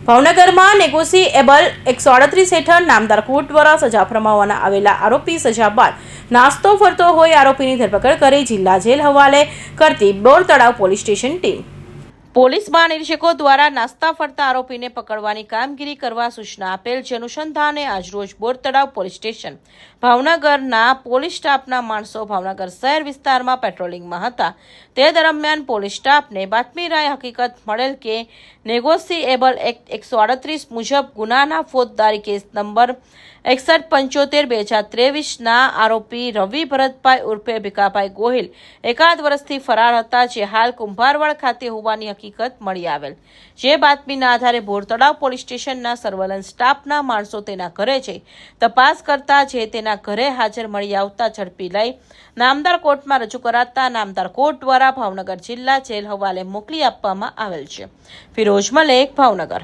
ભાવનગરમાં નેગોશિયેબલ 138 હેઠળ નામદાર કોર્ટ દ્વારા સજા ફરમાવવામાં આવેલા આરોપી સજા બાદ નાસ્તો ફરતો હોય આરોપીની ધરપકડ કરી જિલ્લા જેલ હવાલે કરતી બોર તળાવ પોલીસ સ્ટેશન ટીમ પોલીસ મહાનિરીક્ષકો દ્વારા નાસ્તા ફરતા આરોપીને પકડવાની કામગીરી કરવા સૂચના આપેલ છે। અનુસંધાને આજરોજ બોર તળાવ પોલીસ સ્ટેશન ભાવનગરના પોલીસ સ્ટાફના માણસો ભાવનગર શહેર વિસ્તારમાં પેટ્રોલિંગમાં હતા। તે દરમિયાન પોલીસ સ્ટાફને બાતમી રાય હકીકત મળેલ કે નેગોશિયેબલ એક્ટ 138 મુજબ ગુનાના ફોજદારી કેસ નંબર 6175/2023ના આરોપી રવિ ભરતભાઈ ઉર્ફે ભીખાભાઈ ગોહિલ 1 વર્ષથી ફરાર હતા, જે હાલ કુંભારવાડ ખાતે હોવાની હકીકત મળી આવેલ। જે બાતમીના આધારે બોર તળાવ પોલીસ સ્ટેશનના સર્વેલન્સ સ્ટાફના માણસો તેના ઘરે જઈ તપાસ કરતા જે તેના ઘરે હાજર મળી આવતા ઝડપી લઈ નામદાર કોર્ટમાં રજૂ કરાતા નામદાર કોર્ટ દ્વારા ભાવનગર જિલ્લા જેલ હવાલે મોકલી આપવામાં આવેલ છે। ફિરોઝ મલેક, ભાવનગર।